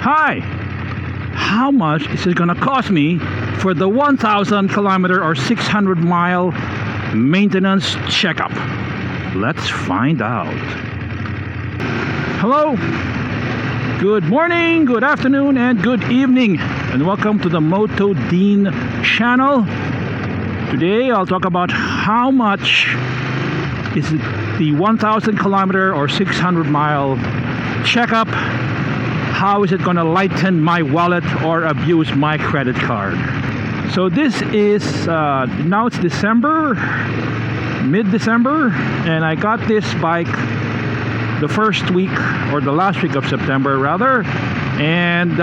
Hi, how much is it gonna cost me for the 1,000 kilometer or 600 mile maintenance checkup? Let's find out. Hello, good morning, good afternoon, and good evening, and welcome to the Moto Dean channel. Today I'll talk about how much is the 1,000 kilometer or 600 mile checkup. How is it going to lighten my wallet or abuse my credit card? So this is now it's December, mid-December, and I got this bike the first week or the last week of September rather, and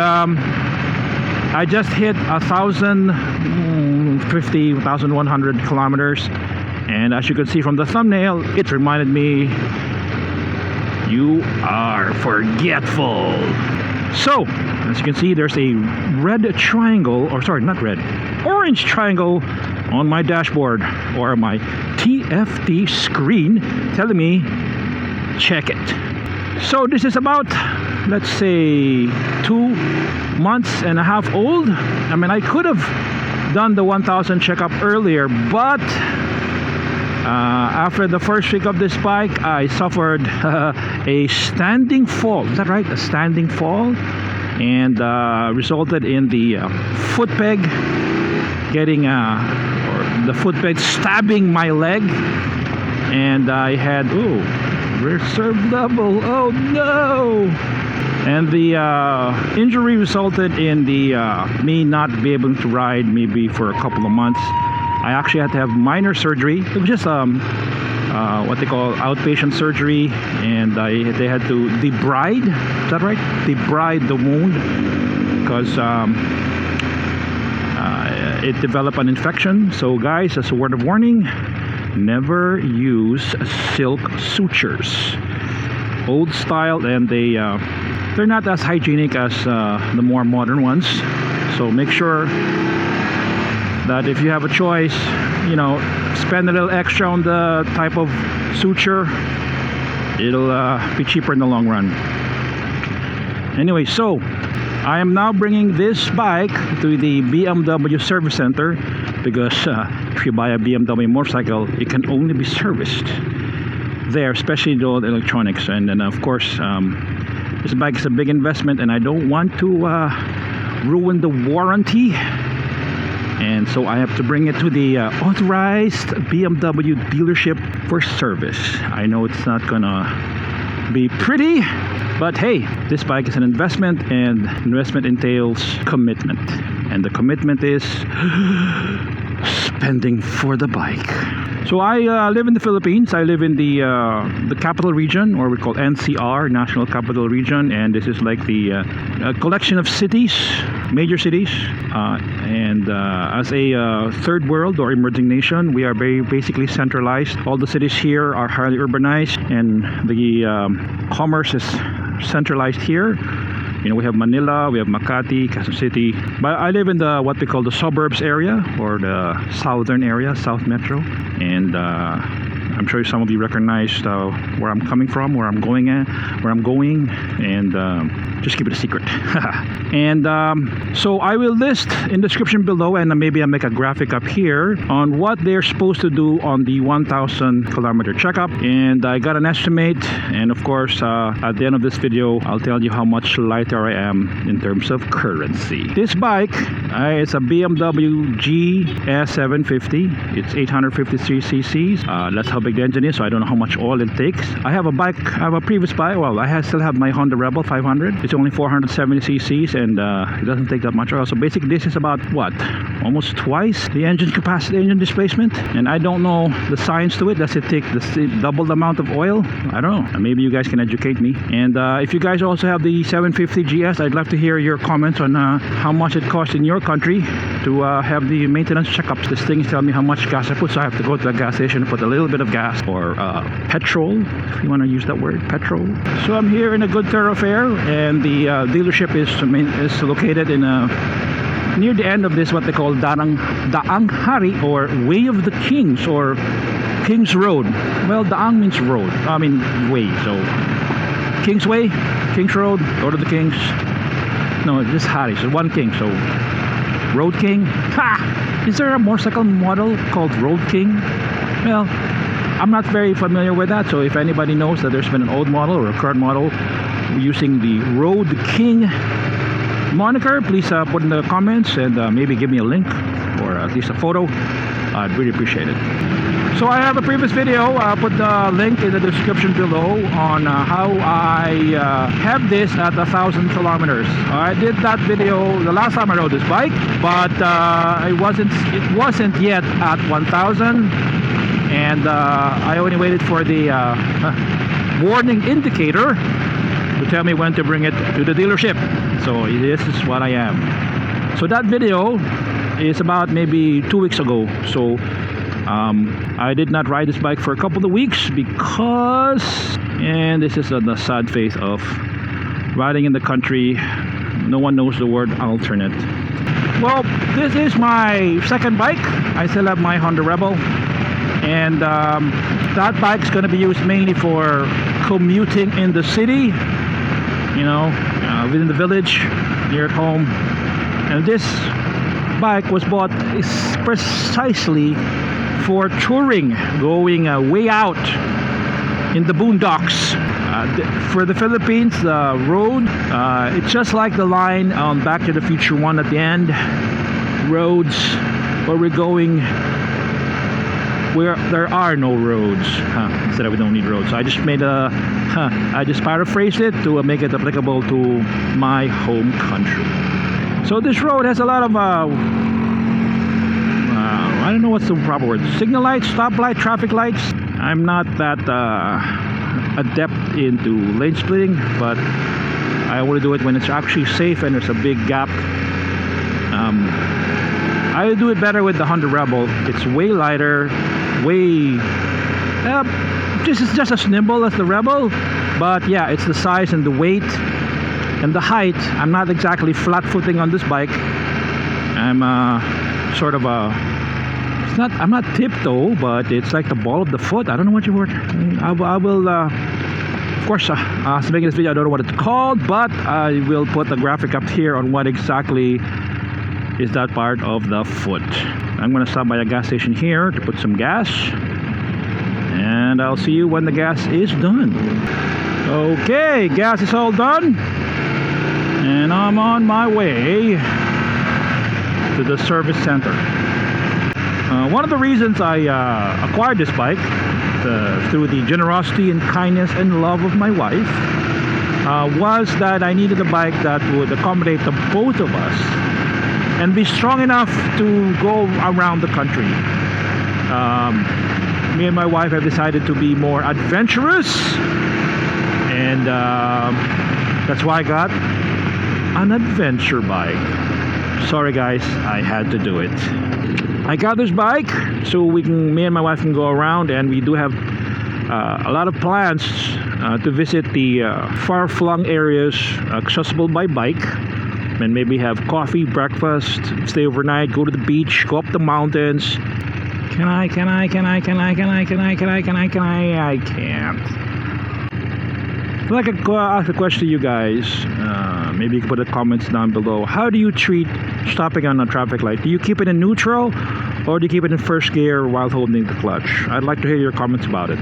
I just hit 1,100 kilometers, and as you can see from the thumbnail, it reminded me you are forgetful. So as you can see, there's a red triangle, or sorry, not red, orange triangle on my dashboard or my TFT screen telling me check it. So this is about, let's say, 2 months and a half old. I mean, I could have done the 1,000 checkup earlier, but after the first week of this bike, I suffered a standing fall. Is that right? A standing fall, and resulted in the foot peg getting, or the foot peg stabbing my leg, and I had reserve level. Oh no! And the injury resulted in the me not be able to ride maybe for a couple of months. I actually had to have minor surgery. It was just what they call outpatient surgery, and they had to debride. Is that right? Debride the wound because it developed an infection. So guys, as a word of warning, never use silk sutures. Old style, and they're not as hygienic as the more modern ones. So make sure that if you have a choice, you know, spend a little extra on the type of suture. It'll be cheaper in the long run. Anyway, so I am now bringing this bike to the BMW service center because if you buy a BMW motorcycle, it can only be serviced there, especially the electronics. And then of course, this bike is a big investment, and I don't want to ruin the warranty. And so I have to bring it to the authorized BMW dealership for service. I know it's not gonna be pretty, but hey, this bike is an investment, and investment entails commitment, and the commitment is spending for the bike. So I live in the Philippines. I live in the capital region, or we call NCR, National Capital Region, and this is like the collection of cities, major cities, and as a third world or emerging nation, we are very basically centralized. All the cities here are highly urbanized, and the commerce is centralized here. You know, we have Manila, we have Makati, Quezon City, but I live in the what we call the suburbs area, or the southern area, South Metro, and I'm sure some of you recognize where I'm coming from, where I'm going, and just keep it a secret. And so I will list in the description below, and maybe I'll make a graphic up here on what they're supposed to do on the 1,000 kilometer checkup. And I got an estimate, and of course at the end of this video I'll tell you how much lighter I am in terms of currency. This bike is a BMW GS750. It's 853 cc's. That's how big the engine is, so I don't know how much oil it takes. I have a previous bike. Well, still have my Honda Rebel 500. It's only 470 cc's, and it doesn't take that much oil. So basically this is about what, almost twice the engine capacity, engine displacement. And I don't know the science to it. Does it take double the amount of oil? I don't know. Maybe you guys can educate me. And if you guys also have the 750 GS, I'd love to hear your comments on how much it costs in your country to have the maintenance checkups. This thing is telling me how much gas I put, so I have to go to the gas station and put a little bit of gas, or petrol, if you want to use that word, petrol. So I'm here in a good thoroughfare, and the dealership is located in near the end of this what they call Daang Hari, or Way of the Kings, or King's Road. Well, Daang means road, way, so King's Way, King's Road, Road of the Kings. No, this Harris, One King. So Road King. Ha! Is there a motorcycle model called Road King? Well, I'm not very familiar with that. So if anybody knows that there's been an old model or a current model using the Road King moniker, please put in the comments and maybe give me a link or at least a photo. I'd really appreciate it. So I have a previous video, put the link in the description below on how I have this at 1,000 kilometers. I did that video the last time I rode this bike, but it wasn't yet at 1,000, and I only waited for the warning indicator to tell me when to bring it to the dealership. So this is what I am. So that video is about maybe 2 weeks ago. So I did not ride this bike for a couple of weeks because, and this is the sad face of riding in the country, no one knows the word alternate. Well, this is my second bike. I still have my Honda Rebel, and that bike is going to be used mainly for commuting in the city, you know, within the village, near at home. And this bike was bought precisely for touring, going way out in the boondocks. For the Philippines, the road, it's just like the line on Back to the Future 1 at the end. Roads where we're going where there are no roads. Instead of we don't need roads. So I just made I just paraphrased it to make it applicable to my home country. So this road has a lot of I don't know what's the proper word. Signal lights, stoplight, traffic lights. I'm not that adept into lane splitting, but I want to do it when it's actually safe and there's a big gap. I do it better with the Honda Rebel. It's way lighter, way this is just as nimble as the Rebel, but yeah, it's the size and the weight and the height. I'm not exactly flat-footing on this bike. I'm sort of I'm not tiptoe, but it's like the ball of the foot. I don't know what your word. I will of course after making this video I don't know what it's called, but I will put a graphic up here on what exactly is that part of the foot. I'm gonna stop by a gas station here to put some gas, and I'll see you when the gas is done. Okay, gas is all done, and I'm on my way to the service center. One of the reasons I acquired this bike through the generosity and kindness and love of my wife was that I needed a bike that would accommodate the both of us and be strong enough to go around the country. Me and my wife have decided to be more adventurous, and that's why I got an adventure bike. Sorry guys, I had to do it. I got this bike so me and my wife can go around, and we do have a lot of plans to visit the far-flung areas accessible by bike, and maybe have coffee, breakfast, stay overnight, go to the beach, go up the mountains. I can't. I'd like to ask a question to you guys. Maybe you can put the comments down below. How do you treat stopping on a traffic light? Do you keep it in neutral, or do you keep it in first gear while holding the clutch? I'd like to hear your comments about it.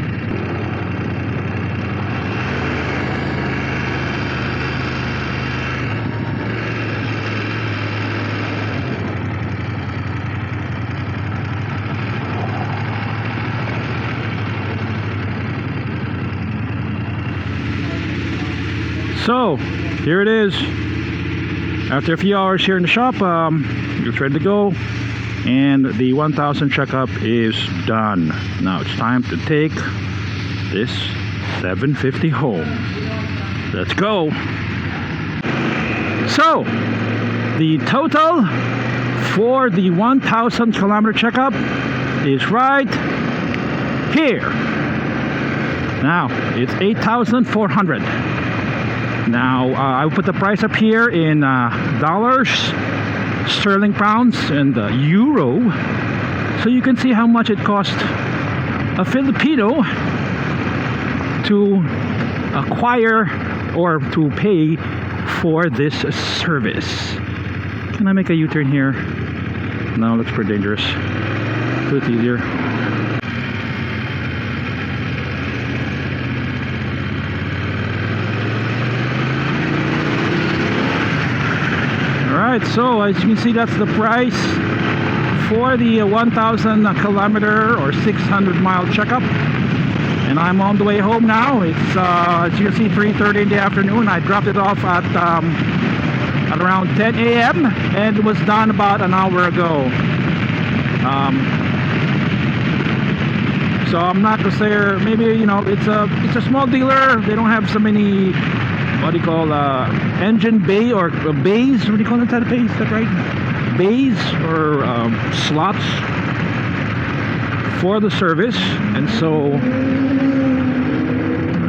So here it is. After a few hours here in the shop, it's ready to go, and the 1000 checkup is done. Now it's time to take this 750 home. Let's go. So the total for the 1000 kilometer checkup is right here. Now it's 8,400. Now I will put the price up here in dollars, sterling, pounds, and euro, so you can see how much it cost a Filipino to acquire or to pay for this service. Can I make a U-turn here? No, looks pretty dangerous. So it's easier. Alright, so as you can see, that's the price for the 1,000 kilometer or 600 mile checkup. And I'm on the way home now. It's as you can see, 3:30 in the afternoon. I dropped it off at around 10 a.m. and it was done about an hour ago. So I'm not gonna say, maybe, you know, it's a small dealer. They don't have so many, what do you call, engine bay or bays? What do you call it? Bays? Is that right? Bays or slots for the service. And so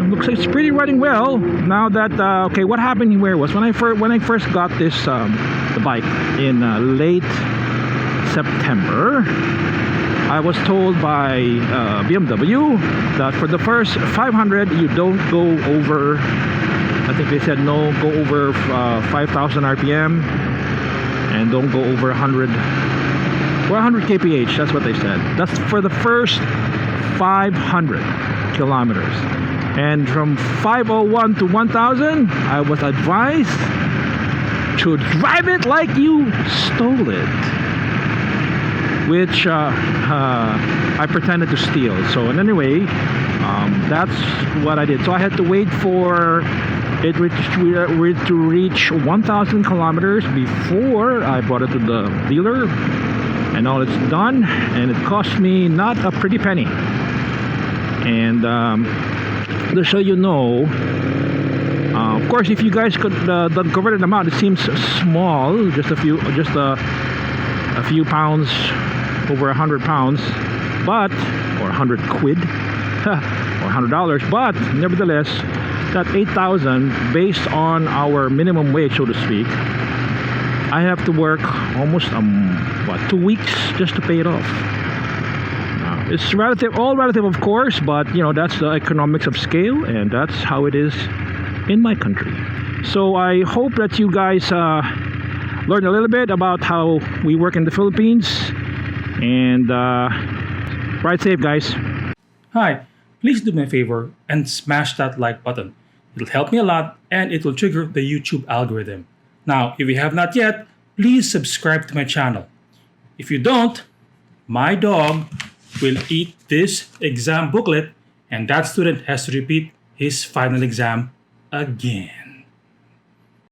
it looks like it's pretty running well. Now that okay, what happened here was when I first got this the bike in late September, I was told by BMW that for the first 500 you don't go over, I think they said no, go over 5,000 RPM and don't go over 100 or 100 kph. That's what they said. That's for the first 500 kilometers. And from 501 to 1,000, I was advised to drive it like you stole it, which I pretended to steal. So anyway, that's what I did. So I had to wait for it to reach 1,000 kilometers before I brought it to the dealer. And all it's done, and it cost me not a pretty penny. And to show you know, of course, if you guys could the converted amount, it seems small, just a few pounds, over 100 pounds, but or 100 quid or $100, but nevertheless, that 8,000 based on our minimum wage, so to speak, I have to work almost 2 weeks just to pay it off. It's all relative, of course, but you know, that's the economics of scale, and that's how it is in my country. So I hope that you guys learned a little bit about how we work in the Philippines, and ride safe, guys. Hi, please do me a favor and smash that like button. It'll help me a lot and it will trigger the YouTube algorithm. Now, if you have not yet, please subscribe to my channel. If you don't, my dog will eat this exam booklet and that student has to repeat his final exam again.